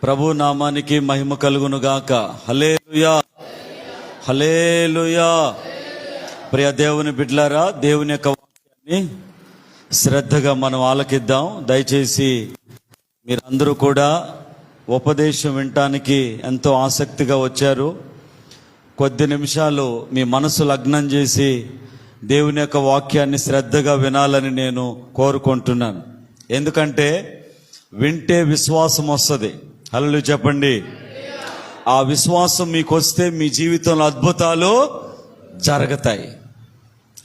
ప్రభు నామానికి మహిమ కలుగును గాక. హల్లెలూయా, హల్లెలూయా. ప్రియ దేవుని బిడ్డలారా, దేవుని యొక్క వాక్యాన్ని శ్రద్ధగా మనం ఆలకిద్దాం. దయచేసి మీరందరూ కూడా ఉపదేశం వినటానికి ఎంతో ఆసక్తిగా వచ్చారు. కొద్ది నిమిషాలు మీ మనసు లగ్నం చేసి దేవుని యొక్క వాక్యాన్ని శ్రద్ధగా వినాలని నేను కోరుకుంటున్నాను. ఎందుకంటే వింటే విశ్వాసం వస్తుంది. హల్లెలూయా చెప్పండి. ఆ విశ్వాసం మీకు వస్తే మీ జీవితంలో అద్భుతాలు జరుగుతాయి.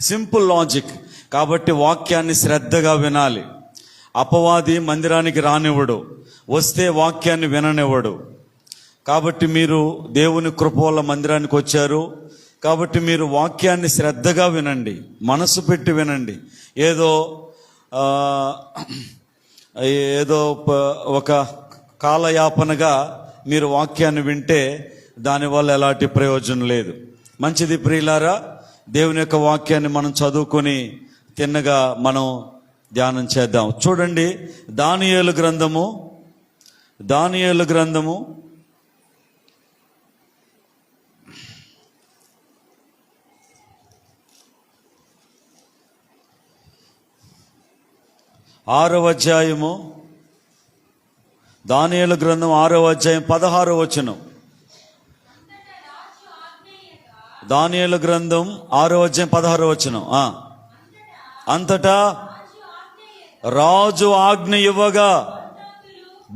Simple logic. కాబట్టి వాక్యాన్ని శ్రద్ధగా వినాలి. అపవాది మందిరానికి రానివ్వడు, వస్తే వాక్యాన్ని విననివ్వడు. కాబట్టి మీరు దేవుని కృప వల్ల మందిరానికి వచ్చారు. కాబట్టి మీరు వాక్యాన్ని శ్రద్ధగా వినండి, మనసు పెట్టి వినండి. ఏదో ఒక కాలయాపనగా మీరు వాక్యాన్ని వింటే దానివల్ల ఎలాంటి ప్రయోజనం లేదు. మంచిది ప్రియులారా, దేవుని యొక్క వాక్యాన్ని మనం చదువుకొని తిన్నగా మనం ధ్యానం చేద్దాం. చూడండి, దానియేలు గ్రంథము 6వ అధ్యాయము, దానియేలు గ్రంథం 6వ అధ్యాయం 16వ వచనం. దానియేలు గ్రంథం 6వ అధ్యాయం 16వ వచనం. అంతటా రాజు ఆజ్ఞ ఇవ్వగా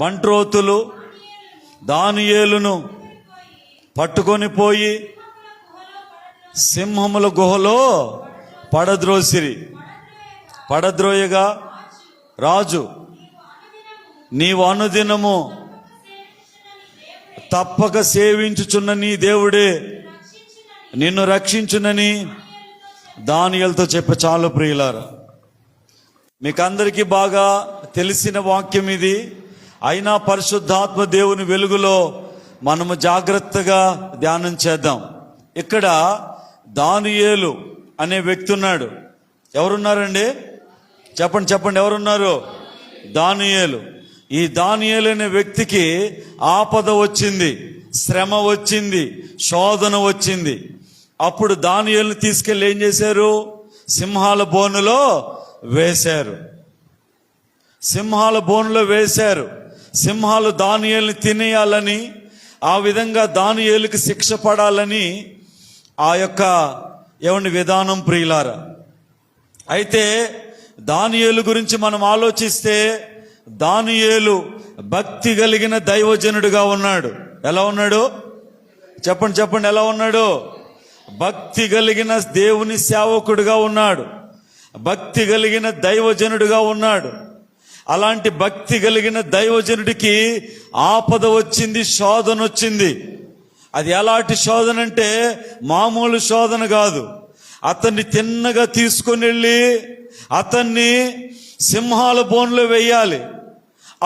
బంట్రోతులు దానియేలును పట్టుకొని పోయి సింహముల గుహలో పడద్రోయగా రాజు, నీవు అనుదినము తప్పక సేవించుచున్న నీ దేవుడే నిన్ను రక్షించునని దానియేలుతో చెప్పే. చాలు ప్రియులారా, మీకు అందరికీ బాగా తెలిసిన వాక్యం ఇది. అయినా పరిశుద్ధాత్మ దేవుని వెలుగులో మనము జాగ్రత్తగా ధ్యానం చేద్దాం. ఇక్కడ దానియేలు అనే వ్యక్తి ఉన్నాడు. ఎవరున్నారండి? చెప్పండి ఎవరున్నారు? దానియేలు. ఈ దానియేలు అనే వ్యక్తికి ఆపద వచ్చింది, శ్రమ వచ్చింది, శోధన వచ్చింది. అప్పుడు దానియేలుని తీసుకెళ్ళి ఏం చేశారు? సింహాల బోనులో వేశారు. సింహాలు దానియేలుని తినేయాలని, ఆ విధంగా దానియేలుకి శిక్ష పడాలని ఆ యొక్క విధానం ప్రియులారా. అయితే దానియేలు గురించి మనం ఆలోచిస్తే, దానియేలు భక్తి కలిగిన దైవజనుడిగా ఉన్నాడు. ఎలా ఉన్నాడు? చెప్పండి ఎలా ఉన్నాడు? భక్తి కలిగిన దేవుని సేవకుడిగా ఉన్నాడు, భక్తి కలిగిన దైవజనుడిగా ఉన్నాడు. అలాంటి భక్తి కలిగిన దైవజనుడికి ఆపద వచ్చింది, శోధన వచ్చింది. అది ఎలాంటి శోధన అంటే మామూలు శోధన కాదు. అతన్ని తిన్నగా తీసుకొని వెళ్ళి అతన్ని సింహాల బోన్లో వేయాలి.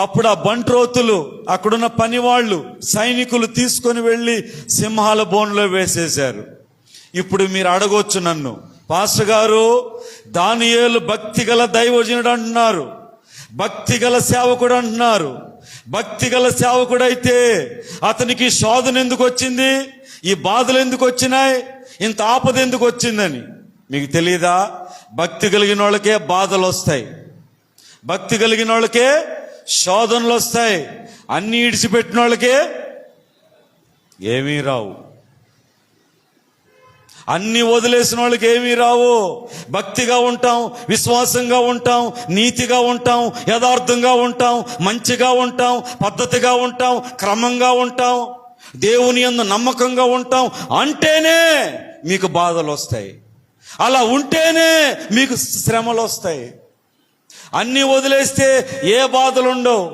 అప్పుడు ఆ బంట్రోతులు, అక్కడున్న పనివాళ్ళు, సైనికులు తీసుకొని వెళ్ళి సింహాల బోన్లో వేసేశారు. ఇప్పుడు మీరు అడగొచ్చు నన్ను, పాస్టర్ గారు, దానియేలు భక్తి గల దైవజనుడు అంటున్నారు, భక్తి గల సేవకుడు అంటున్నారు. భక్తి గల సేవకుడైతే అతనికి శోధన ఎందుకు వచ్చింది? ఈ బాధలు ఎందుకు వచ్చినాయి? ఇంత ఆపద ఎందుకు వచ్చిందని మీకు తెలియదా? భక్తి కలిగిన వాళ్ళకే బాధలు వస్తాయి, భక్తి కలిగిన వాళ్ళకే శోధనలు వస్తాయి. అన్ని ఇడిచిపెట్టిన వాళ్ళకే ఏమీ రావు, అన్ని వదిలేసిన వాళ్ళకి ఏమీ రావు. భక్తిగా ఉంటాం, విశ్వాసంగా ఉంటాం, నీతిగా ఉంటాం, యథార్థంగా ఉంటాం, మంచిగా ఉంటాం, పద్ధతిగా ఉంటాం, క్రమంగా ఉంటాం, దేవుని యందు నమ్మకంగా ఉంటాం అంటేనే మీకు బాధలు వస్తాయి. అలా ఉంటేనే మీకు శ్రమలు వస్తాయి. అన్ని వదిలేస్తే ఏ బాధలు ఉండవు.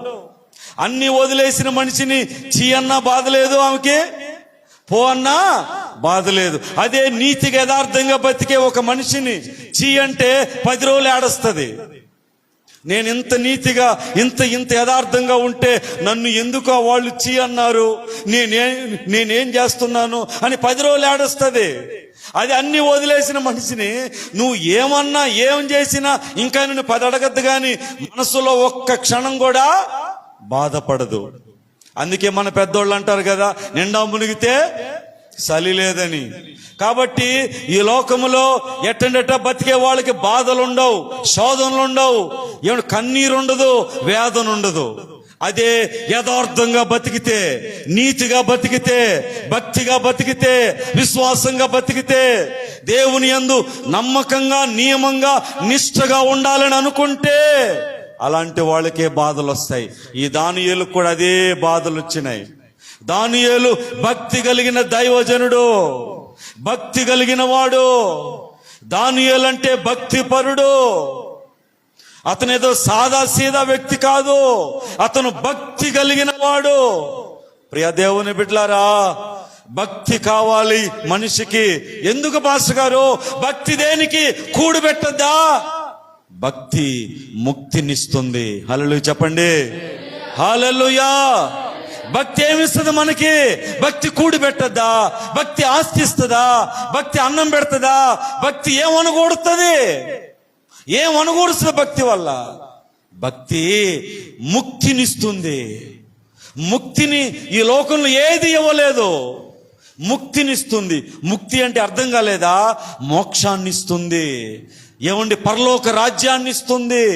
అన్ని వదిలేసిన మనిషిని చీ అన్నా బాధ లేదు, ఆమెకి పో అన్నా బాధ లేదు. అదే నీతిగా యథార్థంగా బతికే ఒక మనిషిని చీ అంటే 10 రోజులు ఏడుస్తుంది. నేను ఇంత నీతిగా ఇంత యథార్థంగా ఉంటే నన్ను ఎందుకు వాళ్ళు చీ అన్నారు, నేనేం చేస్తున్నాను అని 10 రోజులు ఏడుస్తుంది. అది అన్ని వదిలేసిన మనిషిని నువ్వు ఏమన్నా ఏం చేసినా ఇంకా నిన్ను 10 అడగద్దు కానీ మనసులో ఒక్క క్షణం కూడా బాధపడదు. అందుకే మన పెద్దోళ్ళు అంటారు కదా, నిండా మునిగితే చలి లేదని. కాబట్టి ఈ లోకములో ఎట్టండట బతికే వాళ్ళకి బాధలు ఉండవు, శోధనలు ఉండవు, ఏమన్నా కన్నీరు ఉండదు, వేదన ఉండదు. అదే యథార్థంగా బతికితే, నీతిగా బతికితే, భక్తిగా బతికితే, విశ్వాసంగా బతికితే, దేవుని యందు నమ్మకంగా, నియమంగా, నిష్ఠగా ఉండాలని అనుకుంటే అలాంటి వాళ్ళకే బాధలు వస్తాయి. ఈ దానియేలుకు కూడా అదే బాధలు వచ్చినాయి. దానియేలు భక్తి కలిగిన దైవజనుడు, భక్తి కలిగిన వాడు. దానియేలు అంటే భక్తి పరుడు. అతను ఏదో సాదా సీదా వ్యక్తి కాదు, అతను భక్తి కలిగిన వాడు. ప్రియ దేవుని బిడ్డలారా, భక్తి కావాలి మనిషికి. ఎందుకు పాస్టర్ గారు భక్తి దేనికి? కూడిపెట్టద్దా? భక్తి ముక్తినిస్తుంది. హల్లెలూయా చెప్పండి, హల్లెలూయా. భక్తి ఏమిస్తుంది మనకి? భక్తి కూడి పెట్టద్దా? భక్తి ఆస్తి ఇస్తుందా? భక్తి అన్నం పెడుతుందా? భక్తి ఏమనుకూడుతుంది? ఏమనుకూడుస్తుంది భక్తి వల్ల? భక్తి ముక్తినిస్తుంది. ముక్తిని ఈ లోకంలో ఏది ఇవ్వలేదు, ముక్తినిస్తుంది. ముక్తి అంటే అర్థం కాలేదా? మోక్షాన్ని ఇస్తుంది. ఏమండి, పరలోక రాజ్యాన్ని ఇస్తుంది.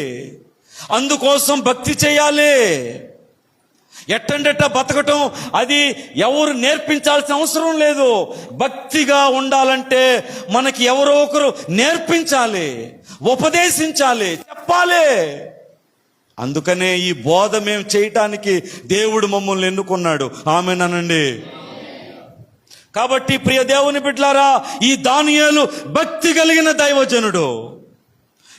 అందుకోసం భక్తి చేయాలి. ఎట్టండెట్ట బతకటం అది ఎవరు నేర్పించాల్సిన అవసరం లేదు. భక్తిగా ఉండాలంటే మనకి ఎవరో ఒకరు నేర్పించాలి, ఉపదేశించాలి, చెప్పాలి. అందుకనే ఈ బోధ మేము చేయటానికి దేవుడు మమ్మల్ని ఎన్నుకున్నాడు. ఆమేనండి. కాబట్టి ప్రియ దేవుని బిడ్డలారా, ఈ దానియేలు భక్తి కలిగిన దైవజనుడు.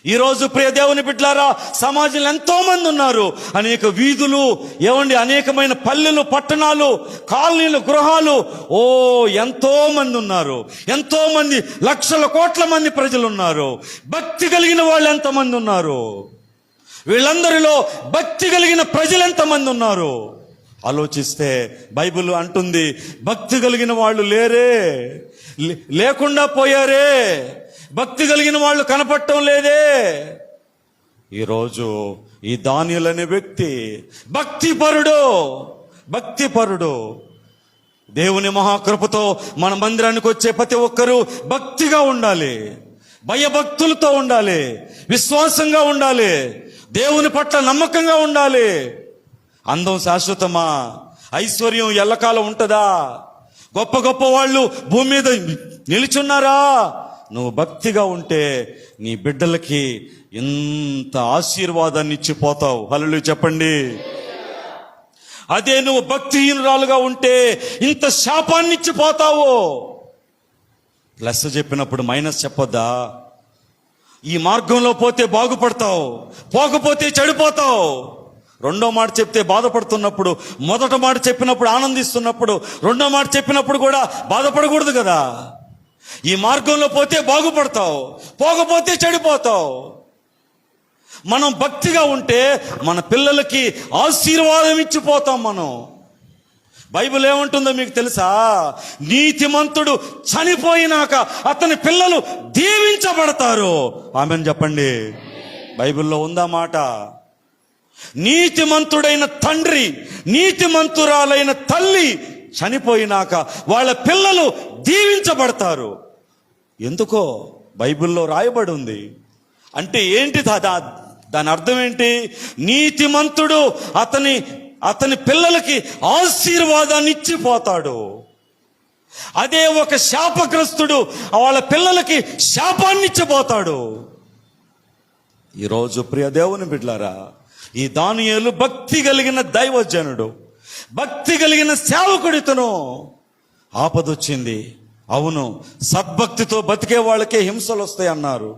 ఈరోజు ప్రియ దేవుని బిడ్డలారా, సమాజంలో ఎంతో మంది ఉన్నారు. అనేక వీధులు, ఏమండి, అనేకమైన పల్లెలు, పట్టణాలు, కాలనీలు, గృహాలు, ఎంతో మంది ఉన్నారు. ఎంతో మంది, లక్షల కోట్ల మంది ప్రజలు ఉన్నారు. భక్తి కలిగిన వాళ్ళు ఎంతమంది ఉన్నారు? వీళ్ళందరిలో భక్తి కలిగిన ప్రజలు ఎంతమంది ఉన్నారు? ఆలోచిస్తే బైబిల్ అంటుంది, భక్తి కలిగిన వాళ్ళు లేరే, లేకుండా పోయారే, భక్తి కలిగిన వాళ్ళు కనపడటం లేదే. ఈరోజు ఈ దానియేలు అనే వ్యక్తి భక్తిపరుడు, భక్తిపరుడు. దేవుని మహాకృపతో మన మందిరానికి వచ్చే ప్రతి ఒక్కరూ భక్తిగా ఉండాలి, భయభక్తులతో ఉండాలి, విశ్వాసంగా ఉండాలి, దేవుని పట్ల నమ్మకంగా ఉండాలి. అందం శాశ్వతమా? ఐశ్వర్యం ఎల్లకాలం ఉంటుందా? గొప్ప గొప్ప వాళ్ళు భూమి మీద నిలుచున్నారా? నువ్వు భక్తిగా ఉంటే నీ బిడ్డలకి ఇంత ఆశీర్వాదాన్ని ఇచ్చిపోతావు. హల్లెలూయా చెప్పండి. అదే నువ్వు భక్తిహీనురాలుగా ఉంటే ఇంత శాపాన్ని ఇచ్చిపోతావు. ప్లస్ చెప్పినప్పుడు మైనస్ చెప్పొద్దా? ఈ మార్గంలో పోతే బాగుపడతావు, పోకపోతే చెడిపోతావు. రెండో మాట చెప్తే బాధపడుతున్నప్పుడు, మొదట మాట చెప్పినప్పుడు ఆనందిస్తున్నప్పుడు, రెండో మాట చెప్పినప్పుడు కూడా బాధపడకూడదు కదా. ఈ మార్గంలో పోతే బాగుపడతావు, పోకపోతే చెడిపోతావు. మనం భక్తిగా ఉంటే మన పిల్లలకి ఆశీర్వాదం ఇచ్చిపోతాం మనం. బైబిల్ ఏమంటుందో మీకు తెలుసా? నీతిమంతుడు చనిపోయినాక అతని పిల్లలు దీవించబడతారు. ఆమెను చెప్పండి. బైబిల్లో ఉందా మాట? నీతిమంతుడైన తండ్రి, నీతిమంతురాలైన తల్లి చనిపోయినాక వాళ్ళ పిల్లలు దీవించబడతారు. ఎందుకో బైబిల్లో రాయబడి ఉంది. అంటే ఏంటి దాని అర్థం ఏంటి? నీతిమంతుడు అతని పిల్లలకి ఆశీర్వాదాన్ని ఇచ్చిపోతాడు. అదే ఒక శాపగ్రస్తుడు వాళ్ళ పిల్లలకి శాపాన్ని ఇచ్చిపోతాడు. ఈరోజు ప్రియ దేవుని బిడ్డలారా, ఈ దానియేలు భక్తి కలిగిన దైవజనుడు, భక్తి కలిగిన సేవకుడితను. ఆపదొచ్చింది. అవును, సద్భక్తితో బతికే వాళ్ళకే హింసలు వస్తాయి అన్నారు,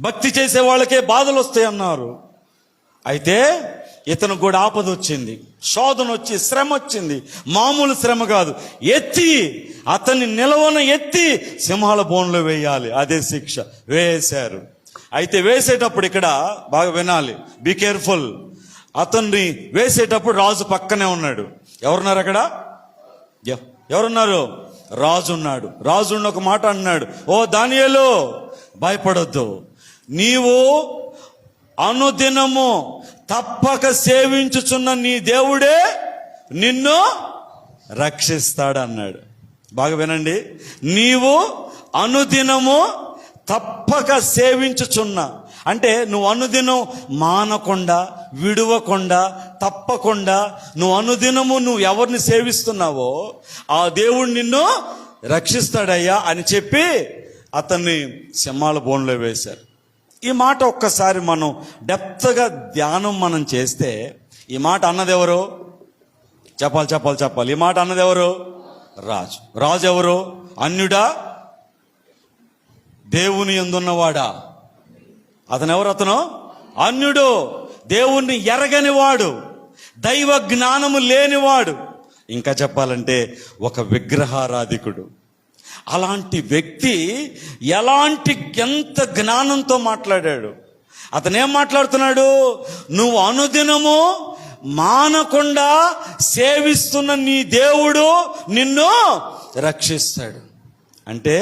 భక్తి చేసే వాళ్ళకే బాధలు వస్తాయి అన్నారు. అయితే ఇతను కూడా ఆపద వచ్చింది, శోధన వచ్చి, శ్రమ వచ్చింది. మామూలు శ్రమ కాదు, అతన్ని నిలవన ఎత్తి సింహాల బోన్లో వేయాలి. అదే శిక్ష వేశారు. అయితే వేసేటప్పుడు ఇక్కడ బాగా వినాలి, బీ కేర్ఫుల్. అతన్ని వేసేటప్పుడు రాజు పక్కనే ఉన్నాడు. ఎవరున్నారు అక్కడ? ఎవరున్నారు? రాజు ఉన్నాడు. రాజు ఒక మాట అన్నాడు, ఓ దానియేలు, భయపడొద్దు. నీవు అనుదినము తప్పక సేవించుచున్న నీ దేవుడే నిన్ను రక్షిస్తాడన్నాడు. బాగా వినండి. నీవు అనుదినము తప్పక సేవించుచున్నా, అంటే నువ్వు అనుదినం మానకుండా, విడువకుండా, తప్పకుండా నువ్వు అనుదినము నువ్వు ఎవరిని సేవిస్తున్నావో ఆ దేవుడు నిన్ను రక్షిస్తాడయ్యా అని చెప్పి అతన్ని సింహాల బోన్లో వేశారు. ఈ మాట ఒక్కసారి మనం డెప్త్గా ధ్యానం మనం చేస్తే, ఈ మాట అన్నది ఎవరు? చెప్పాలి. ఈ మాట అన్నది ఎవరు? రాజు ఎవరు? అన్యుడా? దేవుని యందున్నవాడా? అతను ఎవరు? అతను అన్యుడు, దేవుణ్ణి ఎరగని వాడు, దైవ జ్ఞానము లేనివాడు, ఇంకా చెప్పాలంటే ఒక విగ్రహారాధికుడు. అలాంటి వ్యక్తి ఎంత జ్ఞానంతో మాట్లాడాడు. అతను ఏం మాట్లాడుతున్నాడు? నువ్వు అనుదినము మానకుండా సేవిస్తున్న నీ దేవుడు నిన్ను రక్షిస్తాడు. అంటే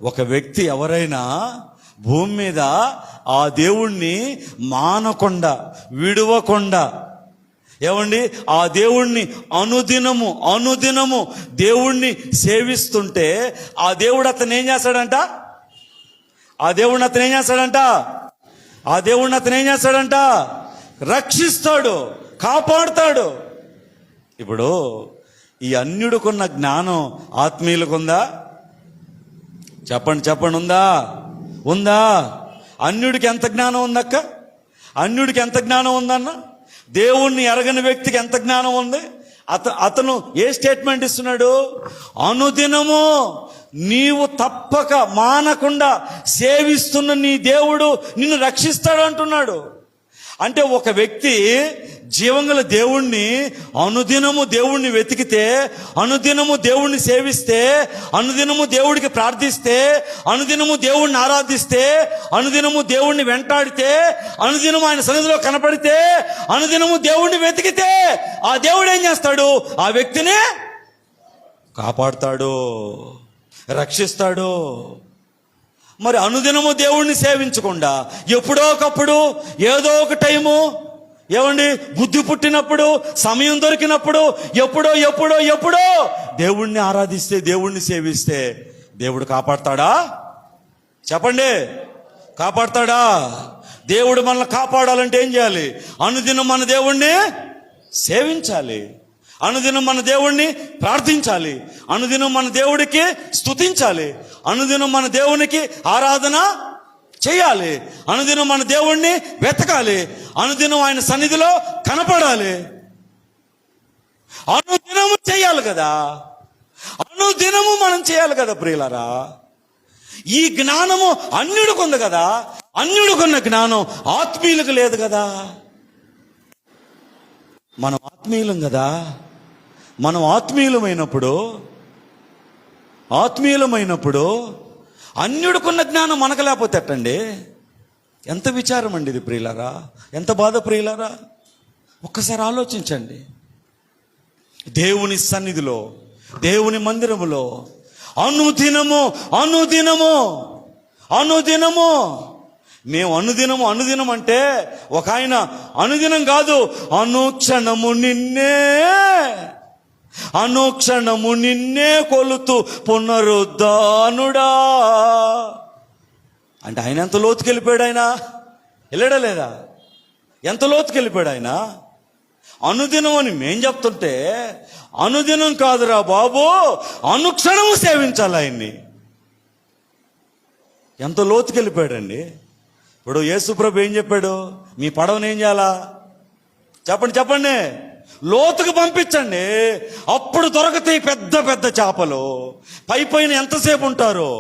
ఒక వ్యక్తి ఎవరైనా భూమి మీద ఆ దేవుణ్ణి మానకుండా, విడువకుండా, ఏమండి, ఆ దేవుణ్ణి అనుదినము దేవుణ్ణి సేవిస్తుంటే ఆ దేవుడు అతను ఏం చేస్తాడంట? రక్షిస్తాడు, కాపాడుతాడు. ఇప్పుడు ఈ అన్యుడికున్న జ్ఞానం ఆత్మీయులకుందా? చెప్పండి, ఉందా? అన్యుడికి ఎంత జ్ఞానం ఉందక్క? అన్యుడికి ఎంత జ్ఞానం ఉందన్న? దేవుణ్ణి ఎరగని వ్యక్తికి ఎంత జ్ఞానం ఉంది? అతను ఏ స్టేట్మెంట్ ఇస్తున్నాడు? అనుదినము నీవు తప్పక మానకుండా సేవిస్తున్న నీ దేవుడు నిన్ను రక్షిస్తాడు అంటున్నాడు. అంటే ఒక వ్యక్తి జీవంగల దేవుణ్ణి అనుదినము దేవుణ్ణి వెతికితే, అనుదినము దేవుణ్ణి సేవిస్తే, అనుదినము దేవుడికి ప్రార్థిస్తే, అనుదినము దేవుణ్ణి ఆరాధిస్తే, అనుదినము దేవుణ్ణి వెంటాడితే, అనుదినము ఆయన సన్నిధిలో కనపడితే, అనుదినము దేవుణ్ణి వెతికితే ఆ దేవుడు ఏం చేస్తాడు? ఆ వ్యక్తిని కాపాడుతాడు, రక్షిస్తాడు. మరి అనుదినము దేవుణ్ణి సేవించకుండా ఎప్పుడో ఒకప్పుడు, ఏదో ఒక టైము, ఏమండి, బుద్ధి పుట్టినప్పుడు, సమయం దొరికినప్పుడు, ఎప్పుడో దేవుణ్ణి ఆరాధిస్తే, దేవుణ్ణి సేవిస్తే దేవుడు కాపాడతాడా? చెప్పండి, కాపాడతాడా? దేవుడు మనల్ని కాపాడాలంటే ఏం చేయాలి? అనుదినం మన దేవుణ్ణి సేవించాలి, అనుదినం మన దేవుణ్ణి ప్రార్థించాలి, అనుదినం మన దేవుడికి స్తుతించాలి, అనుదినం మన దేవునికి ఆరాధన చేయాలి, అనుదినం మన దేవుణ్ణి వెతకాలి, అనుదినం ఆయన సన్నిధిలో కనపడాలి. అనుదినము చేయాలి కదా, అనుదినము మనం చేయాలి కదా ప్రియులారా. ఈ జ్ఞానము అన్యుడికి ఉంది కదా, అన్యుడికున్న జ్ఞానం ఆత్మీయులకు లేదు కదా. మనం ఆత్మీయులం కదా. మనం ఆత్మీయులమైనప్పుడు అన్యుడికున్న జ్ఞానం మనకు లేకపోతే ఎట్టండి? ఎంత విచారం అండి ఇది ప్రియులారా, ఎంత బాధ ప్రియులారా. ఒక్కసారి ఆలోచించండి. దేవుని సన్నిధిలో, దేవుని మందిరములో అనుదినము మేము అనుదినం అంటే ఒక ఆయన అనుదినం కాదు, అనుక్షణము నిన్నే కొలుతూ పునరుద్ధానుడా అంటే ఆయన ఎంత లోతుకి వెళ్ళిపోయాడు? ఆయన వెళ్ళాడా లేదా? ఎంత లోతుకి వెళ్ళిపోయాడు ఆయన? అనుదినం అని మేం చెప్తుంటే, అనుదినం కాదురా బాబు, అనుక్షణము సేవించాలి ఆయన్ని. ఎంత లోతుకి వెళ్ళిపోయాడండి. ఇప్పుడు యేసుప్రభు ఏం చెప్పాడు? మీ పడవని ఏం చేయాలా? చెప్పండి, లోతుకు పంపించండి, అప్పుడు దొరకతాయి పెద్ద పెద్ద చేపలు. పైన ఎంతసేపు ఉంటారు?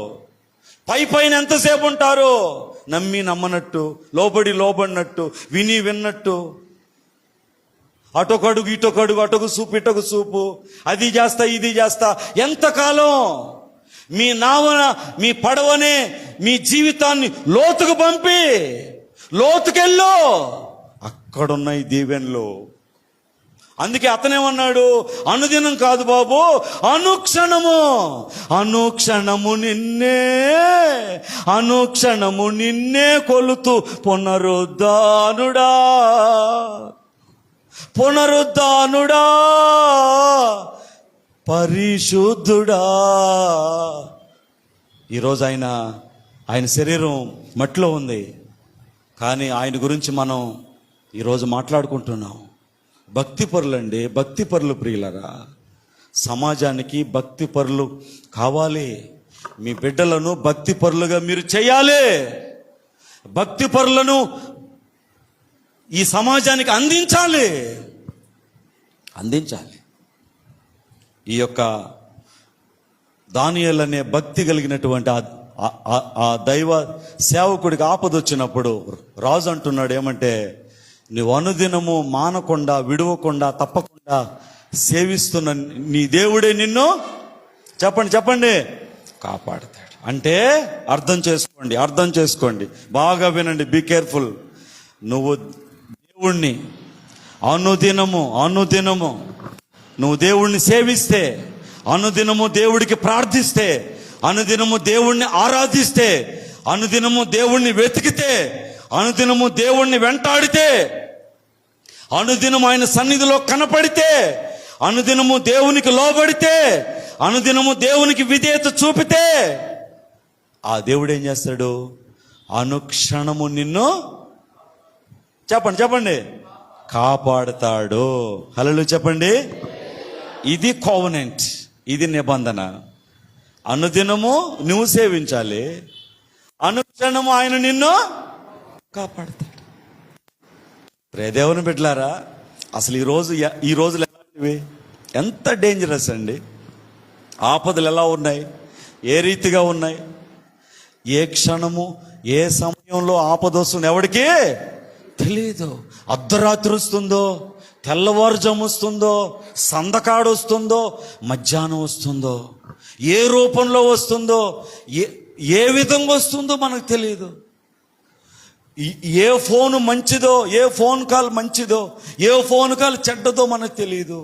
నమ్మి నమ్మనట్టు, లోబడినట్టు, విన్నట్టు, అటొకడుగు ఇటొకడుగు, అటొక సూపు ఇటొక సూపు, అది చేస్తా ఇది చేస్తా. ఎంతకాలం? మీ నావన, మీ పడవనే మీ జీవితాన్ని లోతుకు పంపి, లోతుకెళ్ళు, అక్కడున్నాయి దీవెనలు. అందుకే అతనేమన్నాడు? అనుదినం కాదు బాబు, అనుక్షణము నిన్నే కొలుతూ పునరుద్ధానుడా పరిశుద్ధుడా. ఈరోజు ఆయన శరీరం మట్టిలో ఉంది, కానీ ఆయన గురించి మనం ఈరోజు మాట్లాడుకుంటున్నాం. భక్తి పరులండి, భక్తి పరులు ప్రియులరా. సమాజానికి భక్తి పరులు కావాలి. మీ బిడ్డలను భక్తి పరులుగా మీరు చేయాలి. భక్తి పరులను ఈ సమాజానికి అందించాలి. ఈ యొక్క దానియేలు అనే భక్తి కలిగినటువంటి ఆ దైవ సేవకుడికి ఆపదొచ్చినప్పుడు రాజు అంటున్నాడు ఏమంటే, నువ్వు అనుదినము మానకుండా విడవకుండా తప్పకుండా సేవిస్తున్న నీ దేవుడే నిన్ను చెప్పండి కాపాడతాడు. అంటే అర్థం చేసుకోండి, బాగా వినండి, బీ కేర్ఫుల్. నువ్వు దేవుణ్ణి అనుదినము నువ్వు దేవుణ్ణి సేవిస్తే, అనుదినము దేవుడికి ప్రార్థిస్తే, అనుదినము దేవుణ్ణి ఆరాధిస్తే, అనుదినము దేవుణ్ణి వెతికితే, అనుదినము దేవుణ్ణి వెంటాడితే, అనుదినము ఆయన సన్నిధిలో కనపడితే, అనుదినము దేవునికి లోబడితే, అనుదినము దేవునికి విధేయత చూపితే, ఆ దేవుడు ఏం చేస్తాడు? అనుక్షణము నిన్ను చెప్పండి కాపాడుతాడు. హల్లెలూయా చెప్పండి. ఇది కోవెనెంట్, ఇది నిబంధన. అనుదినము నువ్వు సేవించాలి, అనుక్షణము ఆయన నిన్ను కాపాడుతాడు. ప్రియదేవుని బిడ్డలారా, అసలు ఈ రోజులు ఎలాంటివి, ఎంత డేంజరస్ అండి. ఆపదలు ఎలా ఉన్నాయి, ఏ రీతిగా ఉన్నాయి, ఏ క్షణము ఏ సమయంలో ఆపద వస్తుంది ఎవడికి తెలియదు. అర్ధరాత్రి వస్తుందో, తెల్లవారుజాము వస్తుందో, సందకాడు వస్తుందో, మధ్యాహ్నం వస్తుందో, ఏ రూపంలో వస్తుందో, ఏ విధంగా వస్తుందో మనకు తెలియదు. ఏ ఫోన్ మంచిదో, ఏ ఫోన్ కాల్ మంచిదో, ఏ ఫోన్ కాల్ చెడ్డదో మనకు తెలియదు.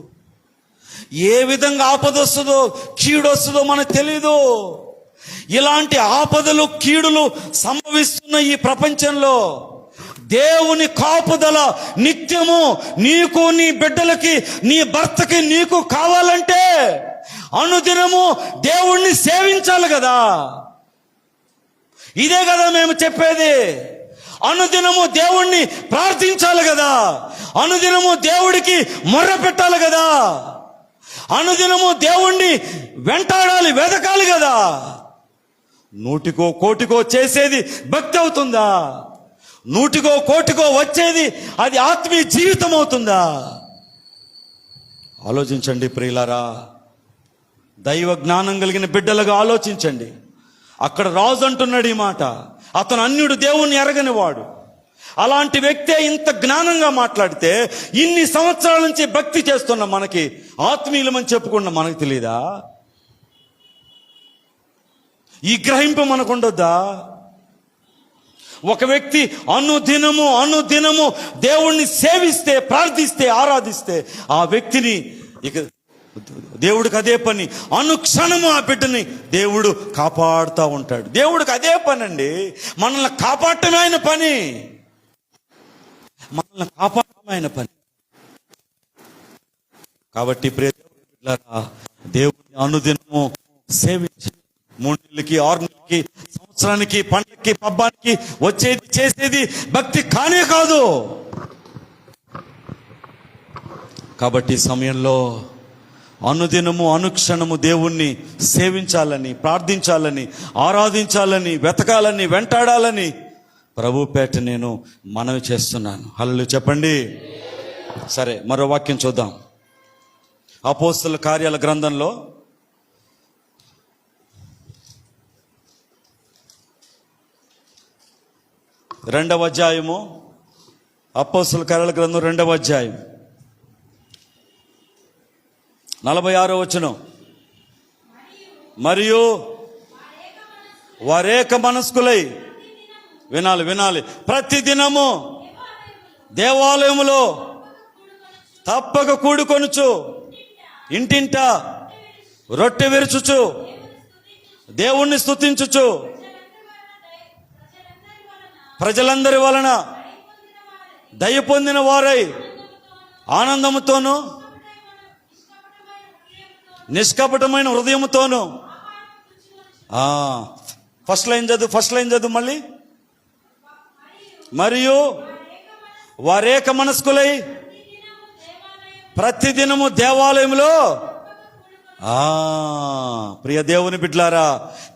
ఏ విధంగా ఆపద వస్తుందో, కీడు వస్తుందో మనకు తెలీదు. ఇలాంటి ఆపదలు కీడులు సంభవిస్తున్న ఈ ప్రపంచంలో దేవుని కాపుదల నిత్యము నీకు, నీ బిడ్డలకి, నీ భర్తకి, నీకు కావాలంటే అనుదినము దేవుణ్ణి సేవించాలి కదా. ఇదే కదా మేము చెప్పేది. అనుదినము దేవుణ్ణి ప్రార్థించాలి కదా, అనుదినము దేవుడికి మొర్ర పెట్టాలి కదా, అనుదినము దేవుణ్ణి వెంటాడాలి, వెదకాలి కదా. నూటికో కోటికో చేసేది భక్తి అవుతుందా? నూటికో కోటికో వచ్చేది అది ఆత్మీయ జీవితం అవుతుందా? ఆలోచించండి ప్రియులారా. దైవ జ్ఞానం కలిగిన బిడ్డలుగా ఆలోచించండి. అక్కడ రాజు అంటున్నాడు ఈ మాట, అతను అన్యుడు, దేవుణ్ణి ఎరగనివాడు. అలాంటి వ్యక్తే ఇంత జ్ఞానంగా మాట్లాడితే, ఇన్ని సంవత్సరాల నుంచి భక్తి చేస్తున్న మనకి, ఆత్మీయులమని చెప్పుకున్న మనకు తెలీదా? ఈ గ్రహింపు మనకు ఉండొద్దా? ఒక వ్యక్తి అనుదినము దేవుణ్ణి సేవిస్తే, ప్రార్థిస్తే, ఆరాధిస్తే, ఆ వ్యక్తిని ఇక దేవుడికి అదే పని, అనుక్షణము ఆ బిడ్డని దేవుడు కాపాడుతూ ఉంటాడు. దేవుడికి అదే పని అండి, మనల్ని కాపాడటమే ఆయన పని, మనల్ని కాపాడటమే ఆయన పని. కాబట్టి దేవుడిని అనుదినము సేవించి 3 నెలలకి 6 నెలలకి సంవత్సరానికి పండగకి పబ్బానికి వచ్చేది చేసేది భక్తి కానే కాదు. కాబట్టి సమయంలో అనుదినము అనుక్షణము దేవుణ్ణి సేవించాలని, ప్రార్థించాలని, ఆరాధించాలని, వెతకాలని, వెంటాడాలని ప్రభు పేట నేను మనవి చేస్తున్నాను. హల్లెలూయా చెప్పండి. సరే, మరో వాక్యం చూద్దాం. అపోస్తలుల కార్యాల గ్రంథంలో 2వ అధ్యాయము, అపోస్తలుల కార్యాల గ్రంథం 2వ అధ్యాయం 46వ వచనం. మరియు వారేక మనస్కులై, వినాలి, ప్రతిదినము దేవాలయములో తప్పక కూడుకొనుచు, ఇంటింట రొట్టె విరుచుచు, దేవుణ్ణి స్తుతించుచు, ప్రజలందరి వలన దయ పొందిన వారై ఆనందముతోను నిష్కపటమైన హృదయముతోను. ఫస్ట్ లైన్ చదువు మళ్ళీ. మరియు వారేక మనస్కులై ప్రతిదినము దేవాలయంలో. ప్రియ దేవుని బిడ్డలారా,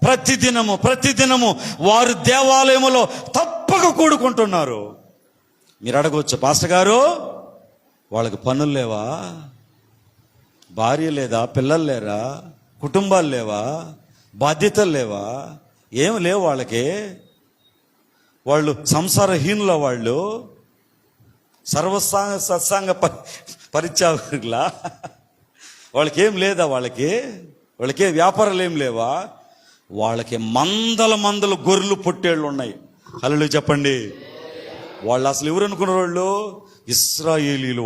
ప్రతిదినము వారు దేవాలయములో తప్పక కూడుకుంటున్నారు. మీరు అడగవచ్చు, పాస్టర్ గారు వాళ్ళకి పనులు లేవా, భార్య లేదా, పిల్లలు లేరా, కుటుంబాలు లేవా, బాధ్యతలు లేవా? ఏం లేవు వాళ్ళకి. వాళ్ళు సంసారహీనుల, వాళ్ళు సత్సాంగ పరిత్యాగులా? వాళ్ళకేం లేదా? వాళ్ళకే వ్యాపారాలు ఏం లేవా? వాళ్ళకి మందల గొర్రెలు పొట్టేళ్ళు ఉన్నాయి. హల్లెలూయా చెప్పండి. వాళ్ళు అసలు ఎవరు అనుకున్న వాళ్ళు? ఇశ్రాయేలీలు.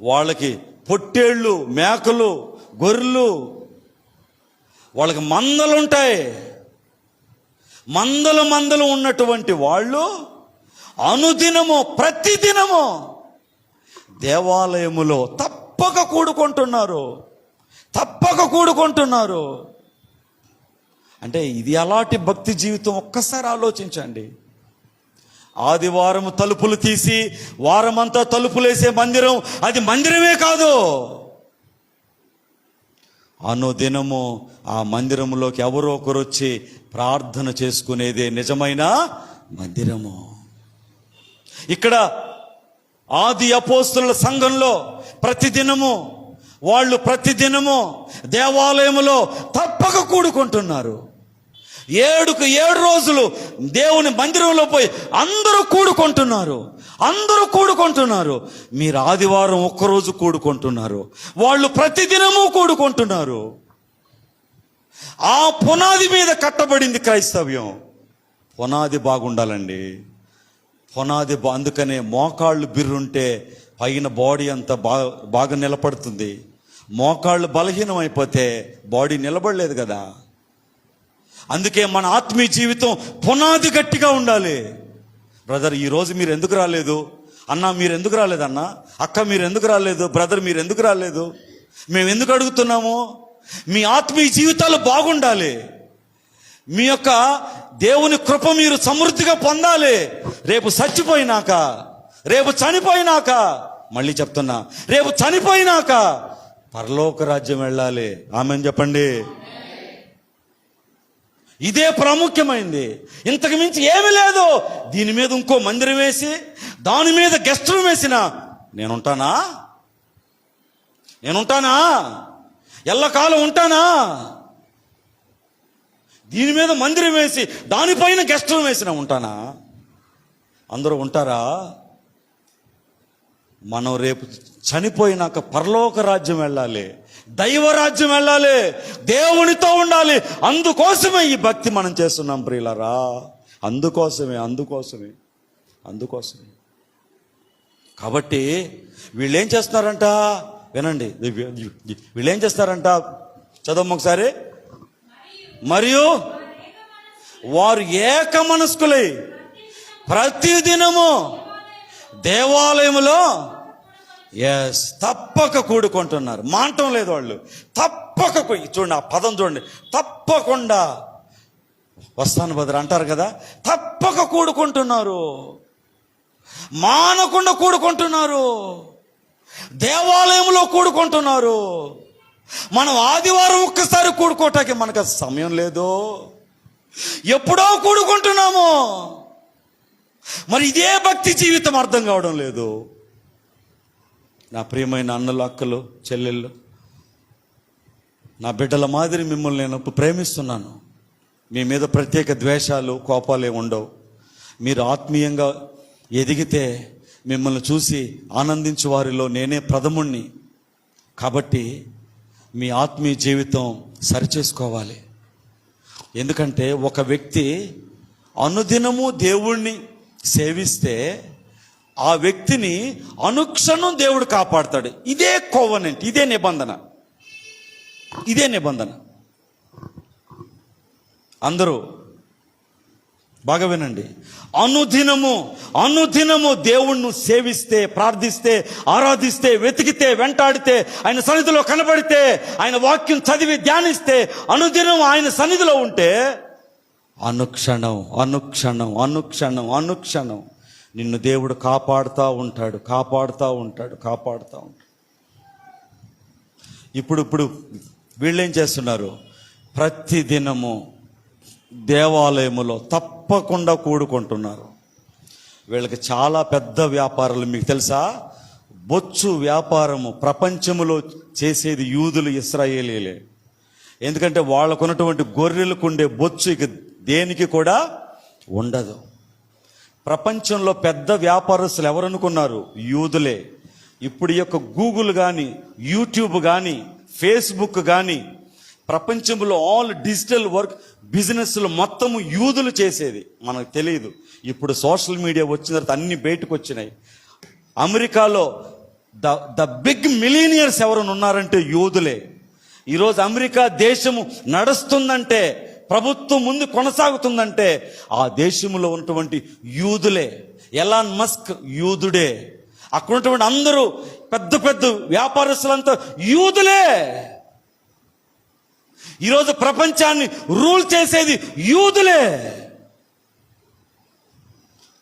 వాళ్ళకి పొట్టేళ్ళు, మేకలు, గొర్రెలు, వాళ్ళకి మందలుంటాయి. మందలు ఉన్నటువంటి వాళ్ళు అనుదినము, ప్రతిదినము దేవాలయములో తప్పక కూడుకుంటున్నారు. అంటే ఇది అలాంటి భక్తి జీవితం. ఒక్కసారి ఆలోచించండి. ఆదివారం తలుపులు తీసి వారమంతా తలుపులేసే మందిరం అది మందిరమే కాదు. అనుదినము ఆ మందిరములోకి ఎవరో ఒకరు వచ్చి ప్రార్థన చేసుకునేదే నిజమైన మందిరము. ఇక్కడ ఆది అపోస్తుల సంఘంలో ప్రతిదినము దేవాలయములో తప్పక కూడుకుంటున్నారు. 7 రోజులు దేవుని మందిరంలో పోయి అందరూ కూడుకుంటున్నారు. మీరు ఆదివారం ఒక్కరోజు కూడుకుంటున్నారు, వాళ్ళు ప్రతిదినము కూడుకుంటున్నారు. ఆ పునాది మీద కట్టబడింది క్రైస్తవ్యం. పునాది బాగుండాలండి. అందుకనే మోకాళ్ళు బిర్రుంటే పైన బాడీ అంతా బాగా నిలబడుతుంది. మోకాళ్ళు బలహీనం అయిపోతే బాడీ నిలబడలేదు కదా. అందుకే మన ఆత్మీయ జీవితం పునాది గట్టిగా ఉండాలి. బ్రదర్, ఈరోజు మీరు ఎందుకు రాలేదు? అన్న మీరు ఎందుకు రాలేదు? అన్న, అక్క మీరు ఎందుకు రాలేదు? బ్రదర్ మీరు ఎందుకు రాలేదు? మేము ఎందుకు అడుగుతున్నాము? మీ ఆత్మీయ జీవితాలు బాగుండాలి. మీ యొక్క దేవుని కృప మీరు సమృద్ధిగా పొందాలి. రేపు చనిపోయినాక మళ్ళీ చెప్తున్నా, రేపు చనిపోయినాక పరలోక రాజ్యం వెళ్ళాలి. ఆమేన్ చెప్పండి. ఇదే ప్రాముఖ్యమైంది. ఇంతకు మించి ఏమీ లేదు. దీని మీద ఇంకో మందిరం వేసి దాని మీద గెస్ట్ రూమ్ వేసినా నేనుంటానా? ఎల్లకాలం ఉంటానా? దీని మీద మందిరం వేసి దానిపైన గెస్ట్ రూమ్ వేసినా ఉంటానా? అందరూ ఉంటారా? మనం రేపు చనిపోయినాక పరలోక రాజ్యం వెళ్ళాలి, దైవరాజ్యం వెళ్ళాలి, దేవునితో ఉండాలి. అందుకోసమే ఈ భక్తి మనం చేస్తున్నాం ప్రియులారా. అందుకోసమే. కాబట్టి వీళ్ళేం చేస్తున్నారంట? వినండి, వీళ్ళేం చేస్తారంట? చదవమ్మ ఒకసారి. మరియు వారు ఏక మనస్కులై ప్రతిదినము దేవాలయములో తప్పక కూడుకుంటున్నారు. మానటం లేదు వాళ్ళు. తప్పక చూడండి, ఆ పదం చూడండి. తప్పకుండా వస్తాను బదర్ అంటారు కదా. తప్పక కూడుకుంటున్నారు, మానకుండా కూడుకుంటున్నారు, దేవాలయంలో కూడుకుంటున్నారు. మనం ఆదివారం ఒక్కసారి కూడుకోవటానికి మనకు సమయం లేదు. ఎప్పుడో కూడుకుంటున్నాము. మరి ఇదే భక్తి జీవితం అర్థం కావడం లేదు. నా ప్రియమైన అన్నలు, అక్కలు, చెల్లెళ్ళు, నా బిడ్డల మాదిరి మిమ్మల్ని నేను ప్రేమిస్తున్నాను. మీ మీద ప్రత్యేక ద్వేషాలు, కోపాలే ఉండవు. మీరు ఆత్మీయంగా ఎదిగితే మిమ్మల్ని చూసి ఆనందించు వారిలో నేనే ప్రథముణ్ణి. కాబట్టి మీ ఆత్మీయ జీవితం సరిచేసుకోవాలి. ఎందుకంటే ఒక వ్యక్తి అనుదినము దేవుణ్ణి సేవిస్తే ఆ వ్యక్తిని అనుక్షణం దేవుడు కాపాడతాడు. ఇదే కోవనెంట్, ఇదే నిబంధన. అందరూ బాగా వినండి. అనుదినము దేవుణ్ణి సేవిస్తే, ప్రార్థిస్తే, ఆరాధిస్తే, వెతికితే, వెంటాడితే, ఆయన సన్నిధిలో కనబడితే, ఆయన వాక్యం చదివి ధ్యానిస్తే, అనుదినం ఆయన సన్నిధిలో ఉంటే అనుక్షణం నిన్ను దేవుడు కాపాడుతూ ఉంటాడు. ఇప్పుడు వీళ్ళేం చేస్తున్నారు? ప్రతిదినము దేవాలయములో తప్పకుండా కూడుకుంటున్నారు. వీళ్ళకి చాలా పెద్ద వ్యాపారాలు. మీకు తెలుసా? బొచ్చు వ్యాపారము ప్రపంచములో చేసేది యూదులు, ఇశ్రాయేలీలే. ఎందుకంటే వాళ్ళకున్నటువంటి గొర్రెలకు ఉండే బొచ్చు ఇక దేనికి కూడా ఉండదు. ప్రపంచంలో పెద్ద వ్యాపారస్తులు ఎవరనుకున్నారు? యూదులే. ఇప్పుడు ఈ యొక్క గూగుల్ కానీ, యూట్యూబ్ కానీ, ఫేస్బుక్ కానీ, ప్రపంచంలో ఆల్ డిజిటల్ వర్క్ బిజినెస్లు మొత్తము యూదులు చేసేది. మనకు తెలియదు. ఇప్పుడు సోషల్ మీడియా వచ్చిన తర్వాత అన్ని బయటకు వచ్చినాయి. అమెరికాలో ద బిగ్ మిలీనియర్స్ ఎవరైనా ఉన్నారంటే యూదులే. ఈరోజు అమెరికా దేశము నడుస్తుందంటే, ప్రభుత్వం ముందు కొనసాగుతుందంటే ఆ దేశంలో ఉన్నటువంటి యూదులే. Elon Musk యూదుడే. అక్కడ ఉన్నటువంటి అందరూ పెద్ద పెద్ద వ్యాపారస్తులంతా యూదులే. ఈరోజు ప్రపంచాన్ని రూల్ చేసేది యూదులే.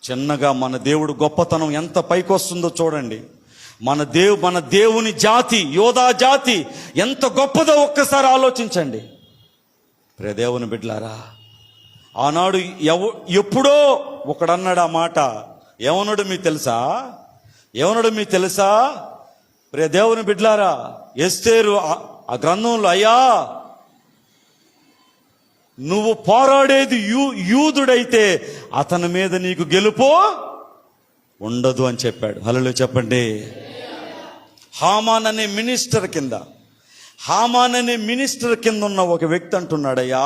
చిన్నగా మన దేవుడు గొప్పతనం ఎంత పైకి వస్తుందో చూడండి. మన దేవుని జాతి, యోధా జాతి ఎంత గొప్పదో ఒక్కసారి ఆలోచించండి. ప్రియ దేవుని బిడ్డలారా, ఆనాడు ఎప్పుడో ఒకడన్నాడు ఆ మాట. ఏమన్నాడు మీకు తెలుసా? ప్రియ దేవుని బిడ్డలారా, ఎస్తేరు ఆ గ్రంథంలో, అయ్యా నువ్వు పోరాడేది యూదుడైతే అతని మీద నీకు గెలుపు ఉండదు అని చెప్పాడు. హల్లెలూయా చెప్పండి. హామాన్ అనే మినిస్టర్ కింద ఉన్న ఒక వ్యక్తి అంటున్నాడయ్యా,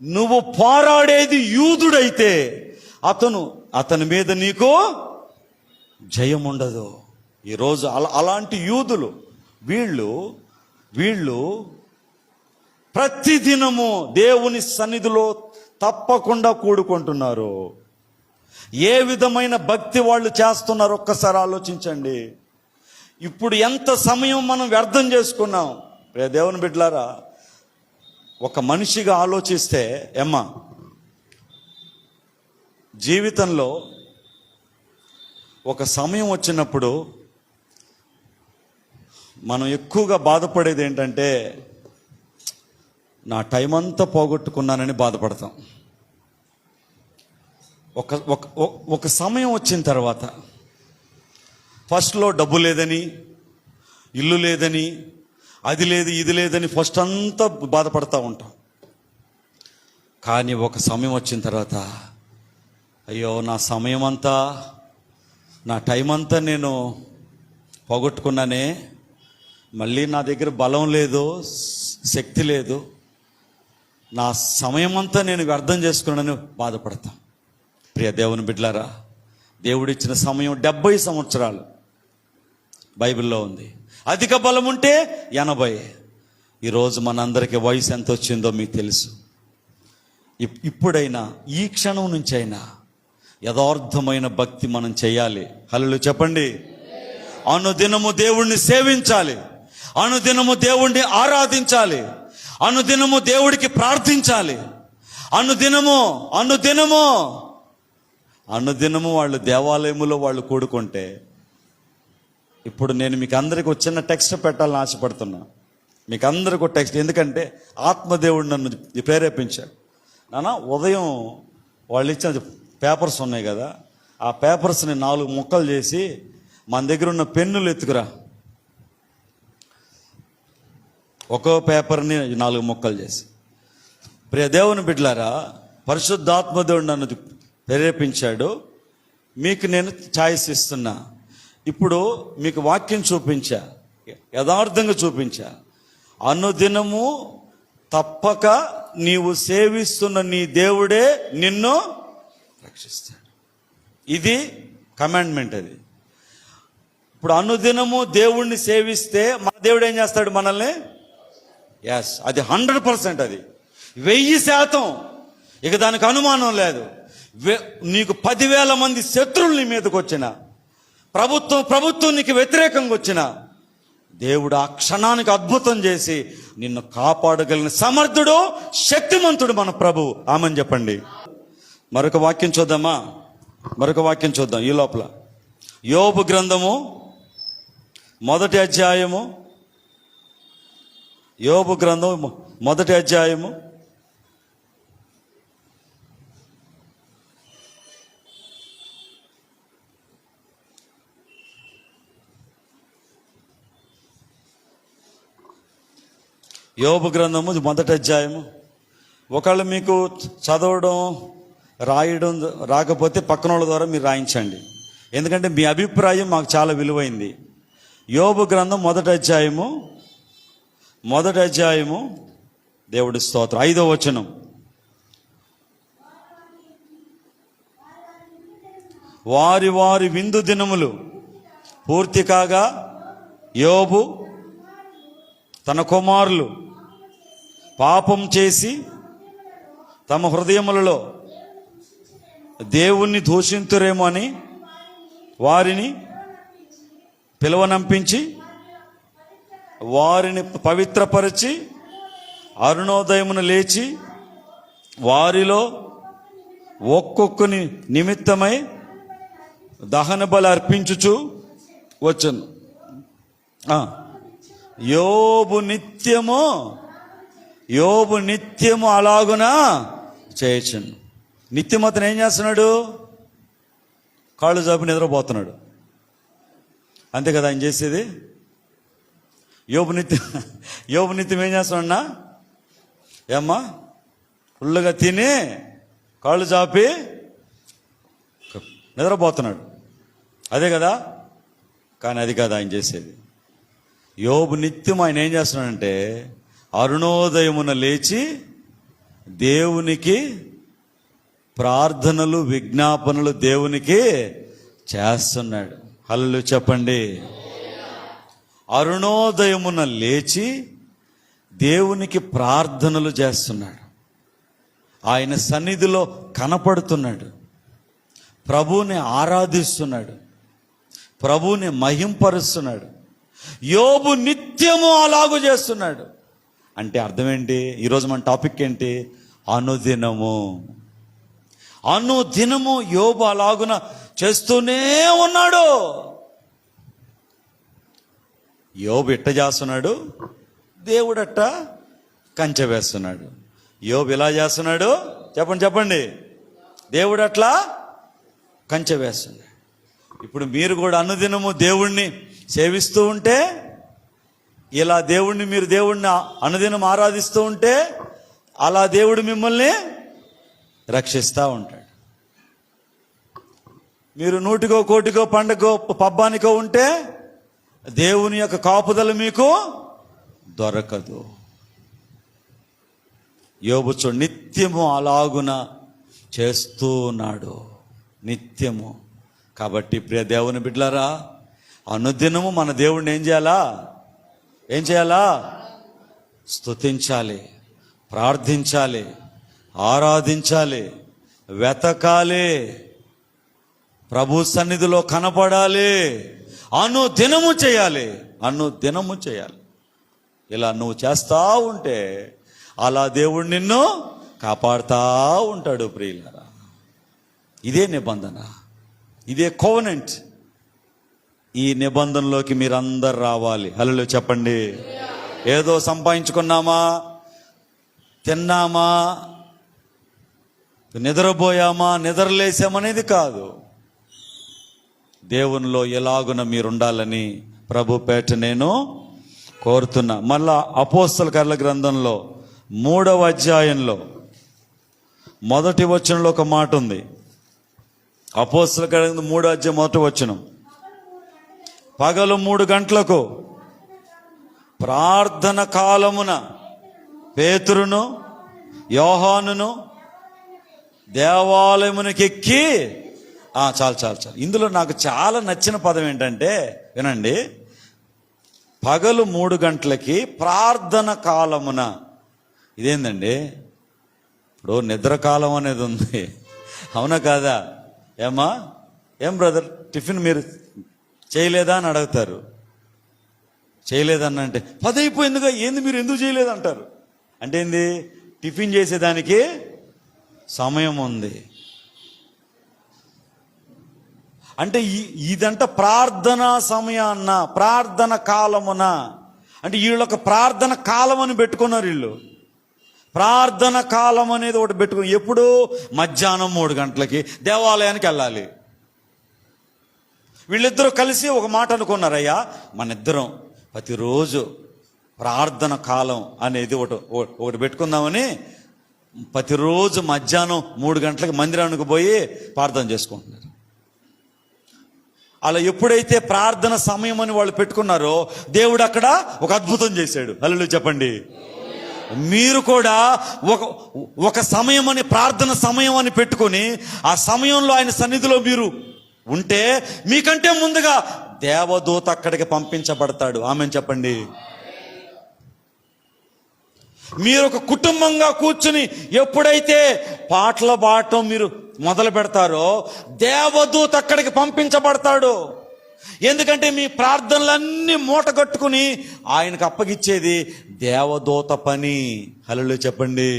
నువ్వు పోరాడేది యూదుడైతే అతని మీద నీకు జయం ఉండదు. ఈరోజు అలాంటి యూదులు వీళ్ళు ప్రతిదినము దేవుని సన్నిధిలో తప్పకుండా కూడుకుంటున్నారు. ఏ విధమైన భక్తి వాళ్ళు చేస్తున్నారు ఒక్కసారి ఆలోచించండి. ఇప్పుడు ఎంత సమయం మనం వ్యర్థం చేసుకున్నాం. దేవుని బిడ్డలారా, ఒక మనిషిగా ఆలోచిస్తే, జీవితంలో ఒక సమయం వచ్చినప్పుడు మనం ఎక్కువగా బాధపడేది ఏంటంటే, నా టైం అంతా పోగొట్టుకున్నానని బాధపడతాం. ఒక సమయం వచ్చిన తర్వాత, ఫస్ట్లో డబ్బు లేదని, ఇల్లు లేదని, అది లేదు ఇది లేదని ఫస్ట్ అంతా బాధపడతా ఉంటాం. కానీ ఒక సమయం వచ్చిన తర్వాత, అయ్యో నా సమయం అంతా, నా టైం అంతా నేను పోగొట్టుకున్నానే, మళ్ళీ నా దగ్గర బలం లేదు, శక్తి లేదు, నా సమయం అంతా నేను వ్యర్థం చేసుకున్నానని బాధపడతాం. ప్రియ దేవుని బిడ్డలారా, దేవుడిచ్చిన సమయం 70 సంవత్సరాలు బైబిల్లో ఉంది. అధిక బలం ఉంటే 80. ఈరోజు మనందరికీ వయసు ఎంత వచ్చిందో మీకు తెలుసు. ఇప్పుడైనా, ఈ క్షణం నుంచి అయినా యథార్థమైన భక్తి మనం చేయాలి. హల్లెలూయా చెప్పండి. అనుదినము దేవుణ్ణి సేవించాలి, అనుదినము దేవుణ్ణి ఆరాధించాలి, అనుదినము దేవుడికి ప్రార్థించాలి. అనుదినము వాళ్ళు దేవాలయములో వాళ్ళు కూడుకుంటే, ఇప్పుడు నేను మీకు అందరికి ఒక చిన్న టెక్స్ట్ పెట్టాలని ఆశపడుతున్నా. మీకు అందరికి ఒక టెక్స్ట్, ఎందుకంటే ఆత్మదేవుడు నన్ను ప్రేరేపించాడు. నాన్న, ఉదయం వాళ్ళు ఇచ్చిన పేపర్స్ ఉన్నాయి కదా, ఆ పేపర్స్ని 4 ముక్కలు చేసి మన దగ్గర ఉన్న పెన్నులు ఎత్తుకురా. ఒక్కో పేపర్ని 4 ముక్కలు చేసి. ప్రియ దేవుని బిడ్డలారా, పరిశుద్ధాత్మదేవుడు నన్ను ప్రేరేపించాడు. మీకు నేను ఛాయిస్ ఇస్తున్నా. ఇప్పుడు మీకు వాక్యం చూపించా, యథార్థంగా చూపించా. అనుదినము తప్పక నీవు సేవిస్తున్న నీ దేవుడే నిన్ను రక్షిస్తాడు. ఇది కమాండ్మెంట్. అది ఇప్పుడు అనుదినము దేవుణ్ణి సేవిస్తే మన దేవుడు ఏం చేస్తాడు? మనల్ని, అది 100%, అది 1000%. ఇక దానికి అనుమానం లేదు. నీకు 10,000 మంది శత్రువులు నీ మీదకి వచ్చిన, ప్రభుత్వం నీకు వ్యతిరేకంగా వచ్చిన, దేవుడు ఆ క్షణానికి అద్భుతం చేసి నిన్ను కాపాడగలిగిన సమర్థుడు, శక్తిమంతుడు మన ప్రభు. ఆమని చెప్పండి. మరొక వాక్యం చూద్దామా? మరొక వాక్యం చూద్దాం ఈ లోపల. యోబు గ్రంథము 1వ అధ్యాయము. యోబు గ్రంథం 1వ అధ్యాయము. యోబు గ్రంథము 1వ అధ్యాయము. ఒకళ్ళు మీకు చదవడం రాయడం రాకపోతే పక్కన వాళ్ళ ద్వారా మీరు రాయించండి, ఎందుకంటే మీ అభిప్రాయం మాకు చాలా విలువైంది. యోబు గ్రంథం 1వ అధ్యాయము. 1వ అధ్యాయము. దేవుడి స్తోత్రం. 5వ వచనం. వారి వారి విందు దినములు పూర్తి కాగా యోబు తన కుమారులు పాపం చేసి తమ హృదయములలో దేవుణ్ణి దూషింతురేమో అని వారిని పిలువనంపించి వారిని పవిత్రపరిచి అరుణోదయమున లేచి వారిలో ఒక్కొక్కని నిమిత్తమై దహన బలి అర్పించుచు వచ్చును. యోబు నిత్యము అలాగున చేయొచ్చును. నిత్యం అతను ఏం చేస్తున్నాడు? కాళ్ళు చాపి నిద్రపోతున్నాడు. అంతే కదా ఆయన చేసేది. యోబు నిత్యం ఏం చేస్తున్నాడన్నా? ఏమ్మా? ఫుల్లుగా తిని కాళ్ళు చాపి నిద్రపోతున్నాడు. అదే కదా? కానీ అది కాదు ఆయన చేసేది. యోబు నిత్యం ఆయన ఏం చేస్తున్నాడంటే అరుణోదయమున లేచి దేవునికి ప్రార్థనలు, విజ్ఞాపనలు దేవునికి చేస్తున్నాడు. హల్లెలూయా చెప్పండి. అరుణోదయమున లేచి దేవునికి ప్రార్థనలు చేస్తున్నాడు. ఆయన సన్నిధిలో కనపడుతున్నాడు. ప్రభువుని ఆరాధిస్తున్నాడు. ప్రభువుని మహింపరుస్తున్నాడు. యోబు నిత్యము అలాగూ చేస్తున్నాడు. అంటే అర్థం ఏంటి? ఈరోజు మన టాపిక్ ఏంటి? అనుదినము. అనుదినము యోబు అలాగున చేస్తూనే ఉన్నాడు. యోబు ఎట్ట చేస్తున్నాడు? దేవుడట్ట కంచె వేస్తున్నాడు. యోబు ఎలా చేస్తున్నాడు? చెప్పండి. దేవుడు అట్లా కంచె వేస్తున్నాడు. ఇప్పుడు మీరు కూడా అనుదినము దేవుణ్ణి సేవిస్తూ ఉంటే, ఇలా మీరు దేవుణ్ణి అనుదినం ఆరాధిస్తూ ఉంటే, అలా దేవుడు మిమ్మల్ని రక్షిస్తూ ఉంటాడు. మీరు 100కో, 1,00,000కో, పండగకో, పబ్బానికో ఉంటే దేవుని యొక్క కాపుదల మీకు దొరకదు. యోబు నిత్యము అలాగున చేస్తూ ఉన్నాడు. నిత్యము. కాబట్టి ప్రియ దేవుని బిడ్డలారా, అనుదినము మన దేవుణ్ణి ఏం చేయాలా? స్తుతించాలి, ప్రార్థించాలి, ఆరాధించాలి, వెతకాలి, ప్రభు సన్నిధిలో కనపడాలి, అనుదినము చేయాలి. ఇలా నువ్వు చేస్తా ఉంటే అలా దేవుడు నిన్ను కాపాడుతూ ఉంటాడు. ప్రియులారా, ఇదే నిబంధన, ఇదే కోవెనెంట్. ఈ నిబంధనలోకి మీరందరు రావాలి. హల్లెలూయా చెప్పండి. ఏదో సంపాదించుకున్నామా, తిన్నామా, నిద్రపోయామా, నిద్రలేసామనేది కాదు. దేవునిలో ఎలాగున మీరుండాలని ప్రభు పేట నేను కోరుతున్నా. మళ్ళా అపోస్తల కార్యాల గ్రంథంలో 3వ అధ్యాయంలో 1వ వచనంలో ఒక మాట ఉంది. అపోస్తల కార్యాల 3వ అధ్యాయం 1వ వచనం. పగలు 3 గంటలకు ప్రార్థన కాలమున పేతురును యోహానును దేవాలయమునకి ఎక్కి చాలు. ఇందులో నాకు చాలా నచ్చిన పదం ఏంటంటే, వినండి, పగలు 3 గంటలకి ప్రార్థన కాలమున. ఇదేందండి? ఇప్పుడు నిద్ర కాలం అనేది ఉంది, అవునా కాదా? ఏమ్మా, ఏం బ్రదర్ టిఫిన్ మీరు చేయలేదా అని అడుగుతారు. చేయలేదన్న అంటే 10 అయిపోయిందిగా, ఏంది మీరు ఎందుకు చేయలేదంటారు. అంటే ఏంది? టిఫిన్ చేసేదానికి సమయం ఉంది. అంటే ఇదంట ప్రార్థన సమయాన్న, ప్రార్థన కాలమున. అంటే వీళ్ళొక ప్రార్థన కాలం అని పెట్టుకున్నారు. వీళ్ళు ప్రార్థన కాలం అనేది ఒకటి పెట్టుకుని, ఎప్పుడు మధ్యాహ్నం 3 గంటలకి దేవాలయానికి వెళ్ళాలి. వీళ్ళిద్దరూ కలిసి ఒక మాట అనుకున్నారయ్యా, మన ఇద్దరం ప్రతిరోజు ప్రార్థన కాలం అనేది ఒకటి పెట్టుకుందామని ప్రతిరోజు మధ్యాహ్నం 3 గంటలకి మందిరానికి పోయి ప్రార్థన చేసుకుంటున్నారు. అలా ఎప్పుడైతే ప్రార్థన సమయం అని వాళ్ళు పెట్టుకున్నారో దేవుడు అక్కడ ఒక అద్భుతం చేశాడు. హల్లెలూయా చెప్పండి. మీరు కూడా ఒక సమయం అని, ప్రార్థన సమయం అని పెట్టుకొని ఆ సమయంలో ఆయన సన్నిధిలో మీరు ఉంటే మీకంటే ముందుగా దేవదూత అక్కడికి పంపించబడతాడు. ఆమేన్ చెప్పండి. మీరు ఒక కుటుంబంగా కూర్చుని ఎప్పుడైతే పాటలు పాడటం మీరు మొదలు పెడతారో దేవదూత అక్కడికి పంపించబడతాడు. ఎందుకంటే మీ ప్రార్థనలన్నీ మూట కట్టుకుని ఆయనకు అప్పగిచ్చేది దేవదూత పని. హల్లెలూయా చెప్పండి.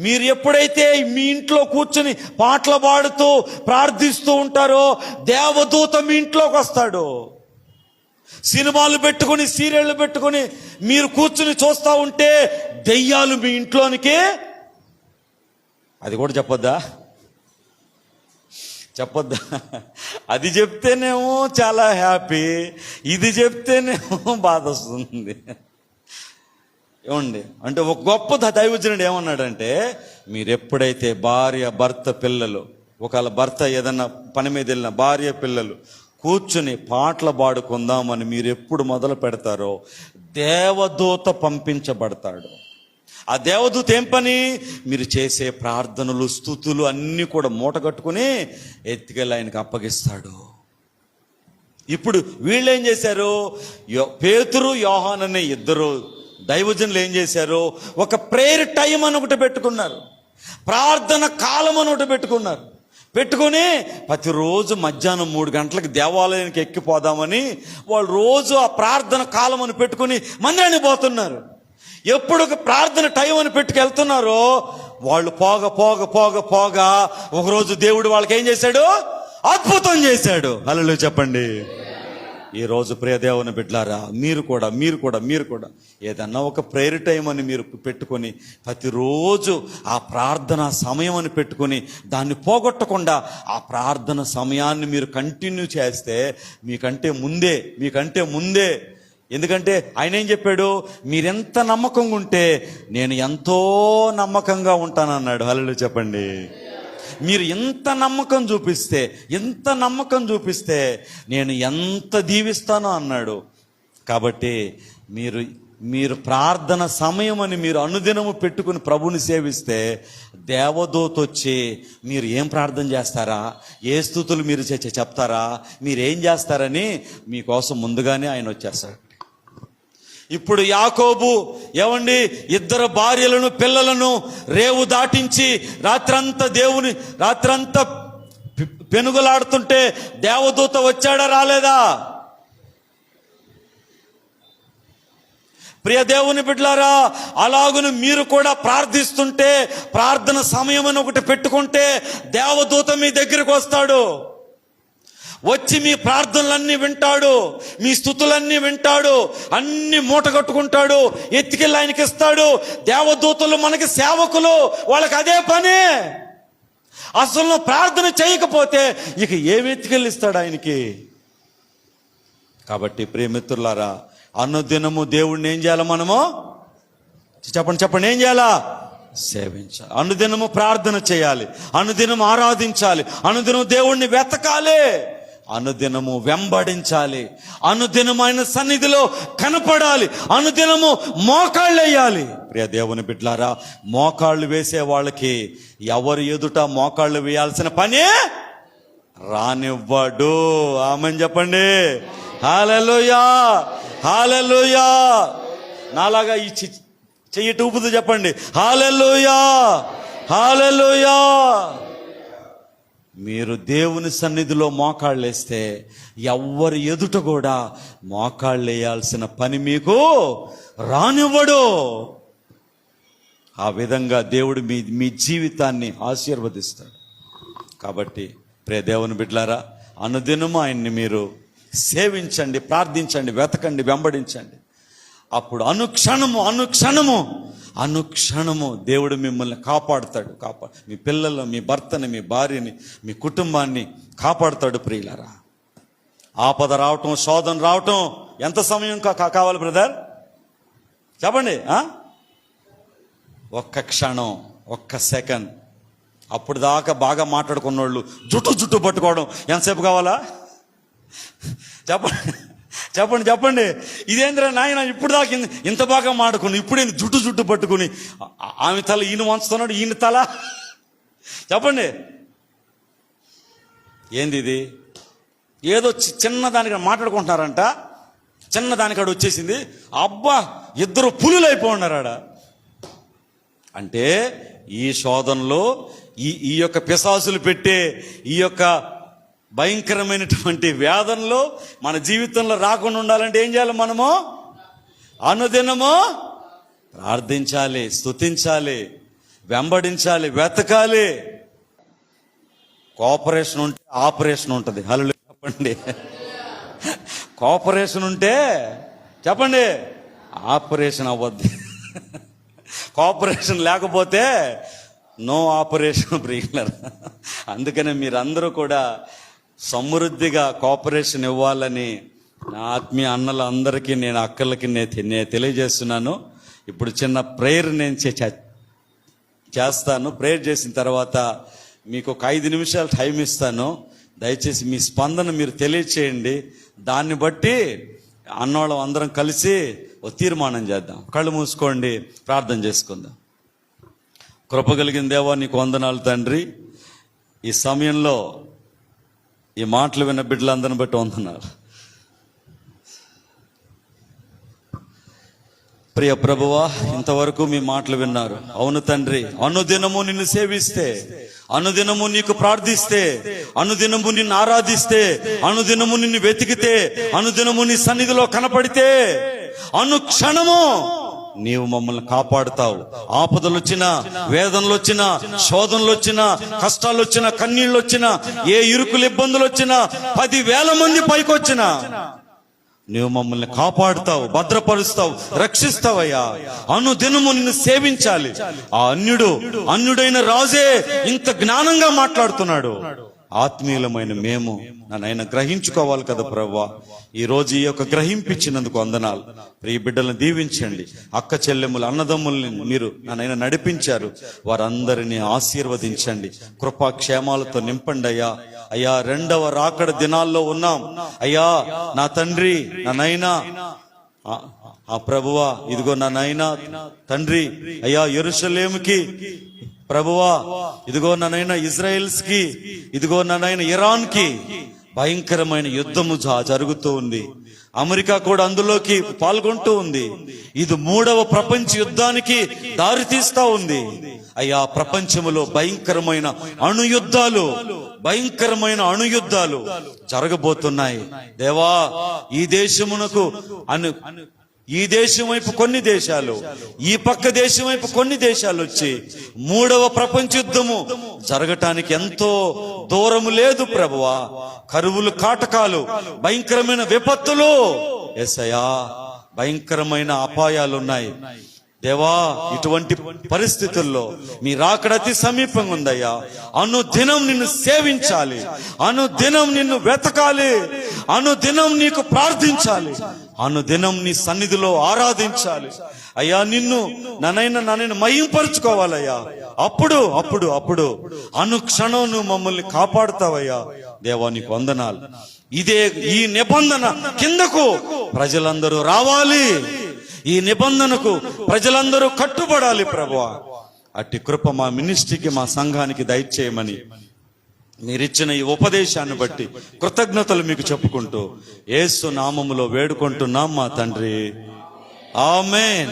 మీరు ఎప్పుడైతే మీ ఇంట్లో కూర్చుని పాటలు పాడుతూ ప్రార్థిస్తూ ఉంటారో దేవదూత మీ ఇంట్లోకి వస్తాడు. సినిమాలు పెట్టుకుని, సీరియళ్ళు పెట్టుకుని మీరు కూర్చుని చూస్తూ ఉంటే దెయ్యాలు మీ ఇంట్లోనికి, అది కూడా చెప్పొద్దా? అది చెప్తేనేమో చాలా హ్యాపీ, ఇది చెప్తేనేమో బాధ వస్తుంది. ఏమండి, అంటే ఒక గొప్ప దైవజనుడు ఏమన్నాడంటే, మీరు ఎప్పుడైతే భార్య, భర్త, పిల్లలు, ఒకవేళ భర్త ఏదన్నా పని మీద వెళ్ళిన భార్య, పిల్లలు కూర్చుని పాటలు పాడుకుందామని మీరు ఎప్పుడు మొదలు పెడతారో దేవదూత పంపించబడతాడు. ఆ దేవదూత ఏం పని? మీరు చేసే ప్రార్థనలు, స్తుతులు అన్నీ కూడా మూట కట్టుకుని ఎత్తుకెళ్ళి ఆయనకు అప్పగిస్తాడు. ఇప్పుడు వీళ్ళు ఏం చేశారు? పేతురు, యోహాను అనే ఇద్దరు దైవజనులు ఏం చేశారు? ఒక ప్రేయర్ టైం అని ఒకటి పెట్టుకున్నారు, ప్రార్థన కాలం అని ఒకటి పెట్టుకుని ప్రతిరోజు మధ్యాహ్నం 3 గంటలకు దేవాలయానికి ఎక్కిపోదామని వాళ్ళు రోజు ఆ ప్రార్థన కాలం అని పెట్టుకుని మందిరానికి పోతున్నారు. ఎప్పుడు ఒక ప్రార్థన టైం అని పెట్టుకెళ్తున్నారో వాళ్ళు పోగా ఒకరోజు దేవుడు వాళ్ళకి ఏం చేశాడు? అద్భుతం చేశాడు. హల్లెలూయా చెప్పండి. ఈరోజు ప్రియ దేవుని బిడ్డలారా, మీరు కూడా ఏదన్నా ఒక ప్రేయర్ టైం అని మీరు పెట్టుకొని ప్రతిరోజు ఆ ప్రార్థన సమయం అని పెట్టుకొని దాన్ని పోగొట్టకుండా ఆ ప్రార్థన సమయాన్ని మీరు కంటిన్యూ చేస్తే మీకంటే ముందే ఎందుకంటే ఆయన ఏం చెప్పాడు? మీరెంత నమ్మకంగా ఉంటే నేను ఎంతో నమ్మకంగా ఉంటానన్నాడు. హల్లెలూయా చెప్పండి. మీరు ఎంత నమ్మకం చూపిస్తే నేను ఎంత దీవిస్తానో అన్నాడు. కాబట్టి మీరు ప్రార్థన సమయం అని మీరు అనుదినము పెట్టుకుని ప్రభుని సేవిస్తే దేవదూత వచ్చి మీరు ఏం ప్రార్థన చేస్తారా, ఏ స్తుతులు మీరు చెప్తారా, మీరేం చేస్తారని మీకోసం ముందుగానే ఆయన వచ్చేస్తాడు. ఇప్పుడు యాకోబు ఏమండి, 2 భార్యలను, పిల్లలను రేవు దాటించి రాత్రంతా పెనుగులాడుతుంటే దేవదూత వచ్చాడా రాలేదా? ప్రియ దేవుని బిడ్డలారా, అలాగును మీరు కూడా ప్రార్థిస్తుంటే ప్రార్థన సమయం అని ఒకటి పెట్టుకుంటే దేవదూత మీ దగ్గరికి వస్తాడు. వచ్చి మీ ప్రార్థనలన్నీ వింటాడు, మీ స్తుతులన్నీ వింటాడు, అన్ని మూట కట్టుకుంటాడు, ఎత్తికెళ్ళి ఆయనకి ఇస్తాడు. దేవదూతలు మనకి సేవకులు, వాళ్ళకి అదే పని. అసలు ప్రార్థన చేయకపోతే ఇక ఏమి ఎత్తికెళ్ళిస్తాడు ఆయనకి? కాబట్టి ప్రియమిత్రులారా, అనుదినము దేవుడిని ఏం చేయాలి? మనము చెప్పండి ఏం చేయాలా? సేవించాలి. అనుదినము ప్రార్థన చేయాలి, అనుదినం ఆరాధించాలి, అనుదినం దేవుణ్ణి వెతకాలి, అనుదినము వెంబడించాలి, అనుదినము ఆయన సన్నిధిలో కనపడాలి, అనుదినము మోకాళ్ళు వేయాలి. ప్రియ దేవుని బిడ్డలారా, మోకాళ్ళు వేసే వాళ్ళకి ఎవరు ఎదుట మోకాళ్ళు వేయాల్సిన పనే రానివ్వడు. ఆమేన్ చెప్పండి. హల్లెలూయా. నాలాగా ఈ చెయ్యి ఊపుతూ చెప్పండి హల్లెలూయా. హల్లెలూయా. మీరు దేవుని సన్నిధిలో మోకాళ్ళేస్తే ఎవ్వరి ఎదుట కూడా మోకాళ్ళు వేయాల్సిన పని మీకు రానివ్వడు. ఆ విధంగా దేవుడు మీ జీవితాన్ని ఆశీర్వదిస్తాడు. కాబట్టి ప్రియ దేవుని బిడ్డలారా, అనుదినము ఆయన్ని మీరు సేవించండి, ప్రార్థించండి, వెతకండి, వెంబడించండి. అప్పుడు అనుక్షణము దేవుడు మిమ్మల్ని కాపాడుతాడు. మీ పిల్లలు, మీ భర్తని, మీ భార్యని, మీ కుటుంబాన్ని కాపాడుతాడు. ప్రియులారా, ఆపద రావటం, శోధన రావటం ఎంత సమయం కావాలి బ్రదర్ చెప్పండి? ఒక్క క్షణం, ఒక్క సెకండ్. అప్పుడు దాకా బాగా మాట్లాడుకున్న వాళ్ళు జుట్టు పట్టుకోవడం ఎంతసేపు కావాలా? చెప్పండి. ఇదేంద్రా నాయన, ఇప్పుడు దాకా ఇంత బాగా మాట్లాడుకుని, ఇప్పుడే జుట్టు పట్టుకుని ఆమె తల ఈయన వంచుతున్నాడు, ఈయన తల. చెప్పండి, ఏంది ఇది? ఏదో చిన్నదానికి మాట్లాడుకుంటున్నారంట, చిన్నదానికాడ వచ్చేసింది. అబ్బా, ఇద్దరు పులులు అయిపోయినారు ఆడ. అంటే ఈ శోధనలో ఈ యొక్క పిశాసులు పెట్టే ఈ యొక్క భయంకరమైనటువంటి వేదనలో మన జీవితంలో రాకుండా ఉండాలంటే ఏం చేయాలి? మనము అనుదినము ప్రార్థించాలి, స్తుతించాలి, వెంబడించాలి, వెతకాలి. కోఆపరేషన్ ఉంటే ఆపరేషన్ ఉంటుంది. హల్లెలూయా చెప్పండి. కోఆపరేషన్ ఉంటే చెప్పండి ఆపరేషన్ అవ్వద్ది. కోఆపరేషన్ లేకపోతే నో ఆపరేషన్ ప్రియులారా. అందుకనే మీరందరూ కూడా సమృద్ధిగా కోఆపరేషన్ ఇవ్వాలని నా ఆత్మీయ అన్నలందరికీ, నేను అక్కలకి నేను తెలియజేస్తున్నాను. ఇప్పుడు చిన్న ప్రేయర్ నేను చేస్తాను. ప్రేయర్ చేసిన తర్వాత మీకు ఒక 5 నిమిషాలు టైం ఇస్తాను. దయచేసి మీ స్పందన మీరు తెలియచేయండి. దాన్ని బట్టి అన్నోళ్ళం అందరం కలిసి ఓ తీర్మానం చేద్దాం. కళ్ళు మూసుకోండి, ప్రార్థన చేసుకుందాం. కృపగలిగిన దేవా, నీకు వందనాలు తండ్రి. ఈ సమయంలో ఈ మాటలు విన్న బిడ్డలందరిని బట్టి వందనాలు. ప్రియ ప్రభువా, ఇంతవరకు మీ మాటలు విన్నారు. అవును తండ్రి, అనుదినము నిన్ను సేవిస్తే, అనుదినము నీకు ప్రార్థిస్తే, అనుదినము నిన్ను ఆరాధిస్తే, అనుదినము నిన్ను వెతికితే, అనుదినము నీ సన్నిధిలో కనపడితే, అనుక్షణము నీవు మమ్మల్ని కాపాడుతావు. ఆపదలు వచ్చినా, వేదనలు వచ్చినా, శోధనలు వచ్చినా, కష్టాలు వచ్చినా, కన్నీళ్ళు వచ్చినా, ఏ ఇరుకులు ఇబ్బందులు వచ్చినా, 10,000 మంది పైకొచ్చినా నీవు మమ్మల్ని కాపాడుతావు, భద్రపరుస్తావు, రక్షిస్తావయ్యా. అనుదినము నిన్ను సేవించాలి. ఆ అన్యుడైన రాజే ఇంత జ్ఞానంగా మాట్లాడుతున్నాడు. ఆత్మీయులమైన మేము నన్ను గ్రహించుకోవాలి కదా ప్రభువా. ఈ రోజు ఈ యొక్క గ్రహింపించినందుకు వందనాలు. ప్రియ బిడ్డలను దీవించండి. అక్క చెల్లెములు, అన్నదమ్ముల్ని మీరు నన్ను నడిపించారు. వారందరినీ ఆశీర్వదించండి. కృపాక్షేమాలతో నింపండి అయ్యా. అయ్యా, 2వ రాకడ దినాల్లో ఉన్నాం అయ్యా. నా తండ్రి, నా నైనా, ఆ ప్రభువా, ఇదిగో నా నైనా తండ్రి అయ్యా, యెరూషలేముకి ప్రభువా, ఇదిగో నన్నైనా ఇజ్రాయెల్స్ కి, ఇదిగో నన్నైనా ఇరాన్ కి భయంకరమైన యుద్ధము జరుగుతూ ఉంది. అమెరికా కూడా అందులోకి పాల్గొంటూ ఉంది. ఇది 3వ ప్రపంచ యుద్ధానికి దారి తీస్తా ఉంది. అయ్యా, ప్రపంచములో భయంకరమైన అణుయుద్ధాలు జరగబోతున్నాయి. దేవా, ఈ దేశమునకు ఈ దేశం వైపు కొన్ని దేశాలు, ఈ పక్క దేశం వైపు కొన్ని దేశాలు వచ్చి 3వ ప్రపంచ యుద్ధము జరగటానికి ఎంతో దూరము లేదు ప్రభువా. కరువులు, కాటకాలు, భయంకరమైన విపత్తులు, యేసయ్యా, భయంకరమైన అపాయాలు ఉన్నాయి. దేవా, ఇటువంటి పరిస్థితుల్లో మీ రాకడ అతి సమీపంగా ఉందయ్యా. అనుదినం నిన్ను సేవించాలి, అనుదినం నిన్ను వెతకాలి, అనుదినం నీకు ప్రార్థించాలి, అనుదినం నీ సన్నిధిలో ఆరాధించాలి అయ్యా. నన్నైనా మహింపరుచుకోవాలయ్యా. అప్పుడు అనుక్షణం నువ్వు మమ్మల్ని కాపాడుతావయ్యా. దేవా, నీకు వందనాలు. ఈ నిబంధన కిందకు ప్రజలందరూ రావాలి. ఈ నిబంధనకు ప్రజలందరూ కట్టుబడాలి ప్రభువా. అట్టి కృప మా మినిస్ట్రీకి, మా సంఘానికి దయచేయమని మీరిచ్చిన ఈ ఉపదేశాన్ని బట్టి కృతజ్ఞతలు మీకు చెప్పుకుంటూ యేసు నామములో వేడుకుంటున్నాం మా తండ్రి. ఆమేన్.